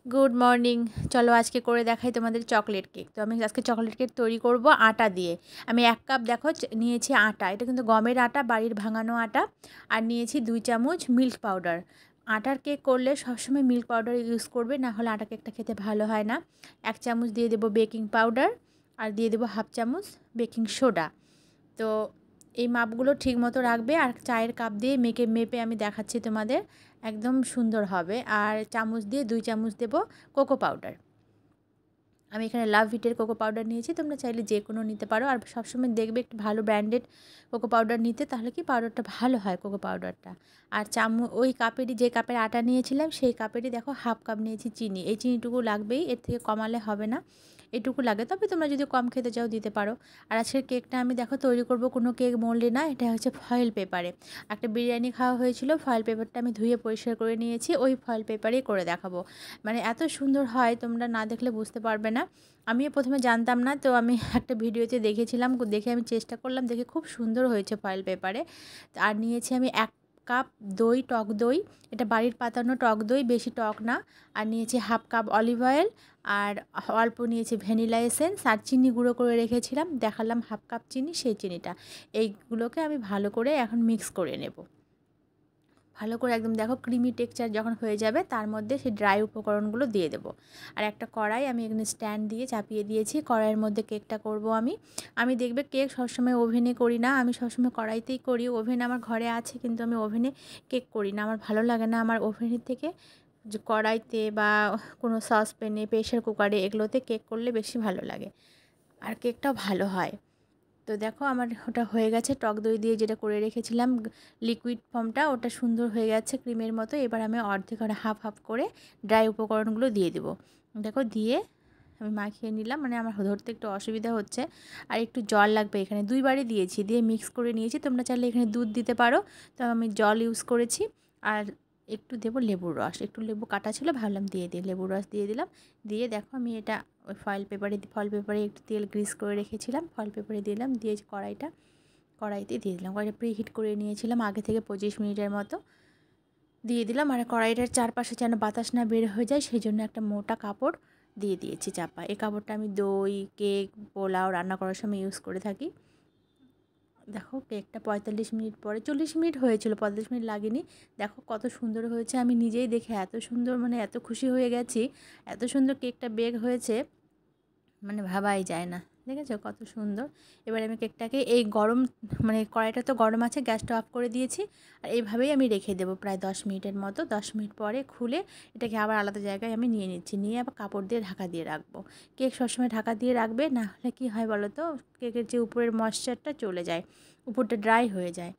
Good morning. চলো আজকে করে দেখাই তোমাদের চকলেট কেক। তো আমি আজকে চকলেট কেক তৈরি করব আটা দিয়ে। আমি 1 কাপ দেখো নিয়েছি আটা, এটা কিন্তু গমের আটা, বাড়ির ভাঙানো আটা। আর নিয়েছি 2 চামচ মিল্ক পাউডার। আটার কেক করলে সবসময় মিল্ক পাউডার ইউজ করবে, না হলে আটা কেকটা খেতে ভালো হয় না। 1 চামচ দিয়ে দেবো বেকিং পাউডার, আর দিয়ে দেবো 1/2 চামচ বেকিং সোডা। তো এই মাপগুলো ঠিক মতো রাখবে, আর চায়ের কাপ দিয়ে মেপে আমি দেখাচ্ছি তোমাদের, একদম সুন্দর হবে। আর চামচ দিয়ে 2 চামচ দেবো কোকো পাউডার। আমি এখানে লাভহিটের কোকো পাউডার নিয়েছি, তোমরা চাইলে যে কোনো নিতে পারো। আর সবসময় দেখবে একটু ভালো ব্র্যান্ডেড কোকো পাউডার নিতে, তাহলে কি পাউডারটা ভালো হয় কোকো পাউডারটা। আর ওই কাপেরই, যে কাপের আটা নিয়েছিলাম সেই কাপেরই দেখো 1/2 কাপ নিয়েছি চিনি। এই চিনিটুকু লাগবেই, এর থেকে কমালে হবে না, এটুকু লাগে। তবে তোমরা যদি কম খেতে চাও দিতে পারো। আর আজকের কেকটা আমি দেখো তৈরি করব কোনো কেক মোল্ডে না, এটা হচ্ছে ফয়েল পেপারে। একটা বিরিয়ানি খাওয়া হয়েছিল, ফয়েল পেপারটা আমি ধুয়ে পরিষ্কার করে নিয়েছি, ওই ফয়েল পেপারেই করে দেখাবো। মানে এত সুন্দর হয়, তোমরা না দেখলে বুঝতে পারবে না। আমিও প্রথমে জানতাম না, তো আমি একটা ভিডিওতে দেখেছিলাম, দেখে আমি চেষ্টা করলাম, দেখে খুব সুন্দর হয়েছে ফয়েল পেপারে। আর নিয়েছি আমি 1 কাপ দই, টক দই, এটা বাড়ির পাতানো টক দই, বেশি টক না। আর নিয়েছি 1/2 কাপ অলিভ অয়েল, আর অল্প নিয়েছি ভ্যানিলা এসেন্স, আর চিনি গুঁড়ো করে রেখেছিলাম, দেখালাম 1/2 কাপ চিনি, সেই চিনিটা। এইগুলোকে আমি ভালো করে এখন মিক্স করে নেব। ভালো করে একদম দেখো ক্রিমি টেক্সচার যখন হয়ে যাবে, তার মধ্যে সেই ড্রাই উপকরণগুলো দিয়ে দেবো। আর একটা কড়াই আমি এখানে স্ট্যান্ড দিয়ে চাপিয়ে দিয়েছি, কড়াইয়ের মধ্যে কেকটা করব আমি দেখবে কেক সবসময় ওভেনে করি না, আমি সবসময় কড়াইতেই করি। ওভেন আমার ঘরে আছে, কিন্তু আমি ওভেনে কেক করি না, আমার ভালো লাগে না। আমার ওভেনের থেকে যে কড়াইতে বা কোনো সসপ্যানে, প্রেশার কুকারে, এগুলোতে কেক করলে বেশি ভালো লাগে, আর কেকটাও ভালো হয়। তো দেখো আমার ওটা হয়ে গেছে, টক দই দিয়ে যেটা করে রেখেছিলাম লিকুইড ফর্মটা, ওটা সুন্দর হয়ে গেছে ক্রিমের মতো। এবার আমি অর্ধেক আর হাফ হাফ করে ড্রাই উপকরণগুলো দিয়ে দেবো। দেখো দিয়ে আমি মাখিয়ে নিলাম, মানে আমার ধরতে একটু অসুবিধা হচ্ছে। আর একটু জল লাগবে, এখানে 2 বারে দিয়েছি, দিয়ে মিক্স করে নিয়েছি। তোমরা চাইলে এখানে দুধ দিতে পারো, তো আমি জল ইউজ করেছি। আর একটু দেবো লেবুর রস, একটু লেবু কাটা ছিল, ভাবলাম দিয়ে দিই, লেবুর রস দিয়ে দিলাম। দিয়ে দেখো আমি এটা ওই ফয়েল পেপারে একটু তেল গ্রিস করে রেখেছিলাম, ফয়েল পেপারে দিলাম, দিয়ে কড়াইতে দিয়ে দিলাম। কড়াইটা প্রিহিট করে নিয়েছিলাম আগে থেকে 25 মিনিটের মতো, দিয়ে দিলাম। আর কড়াইটার চারপাশে যেন বাতাস না বের হয়ে যায়, সেই জন্য একটা মোটা কাপড় দিয়ে দিয়েছি চাপা। এই কাপড়টা আমি দই, কেক, পোলাও রান্না করার সময় ইউজ করে থাকি। দেখো কেকটা 45 মিনিট পরে, 40 মিনিট হয়েছিল, 45 মিনিট লাগেনি। দেখো কত সুন্দর হয়েছে, আমি নিজেই দেখে এত সুন্দর, মানে এত খুশি হয়ে গেছি, এত সুন্দর কেকটা বেক হয়েছে, মানে ভাবাই যায় না। দেখেছো কত সুন্দর। এবার আমি কেকটাকে এই গরম, মানে কড়াইটা তো গরম আছে, গ্যাসটা অফ করে দিয়েছি। আর এইভাবেই আমি রেখে দেবো প্রায় 10 মিনিটের মতো। 10 মিনিট পরে খুলে এটাকে আবার আলাদা জায়গায় আমি নিয়ে নিচ্ছি, নিয়ে আবার কাপড় দিয়ে ঢাকা দিয়ে রাখবো। কেক সবসময় ঢাকা দিয়ে রাখবে, না হলে কী হয় বলো তো, কেকের যে উপরের ময়েশ্চারটা চলে যায়, উপরটা ড্রাই হয়ে যায়।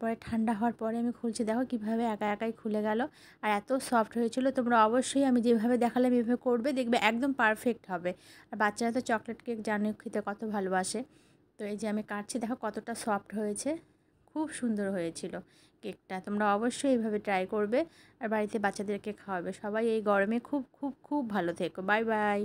পরে ঠান্ডা হওয়ার পরে আমি খুলছি, দেখো কীভাবে একাই খুলে গেল। আর এত সফট হয়েছিল। তোমরা অবশ্যই আমি যেভাবে দেখালাম এভাবে করবে, দেখবে একদম পারফেক্ট হবে। আর বাচ্চারা তো চকলেট কেক জানো খেতে কত ভালোবাসে। তো এই যে আমি কাটছি, দেখো কতটা সফট হয়েছে, খুব সুন্দর হয়েছিল কেকটা। তোমরা অবশ্যই এইভাবে ট্রাই করবে, আর বাড়িতে বাচ্চাদেরকে খাওয়াবে। সবাই এই গরমে খুব খুব খুব ভালো থেকো। Bye bye.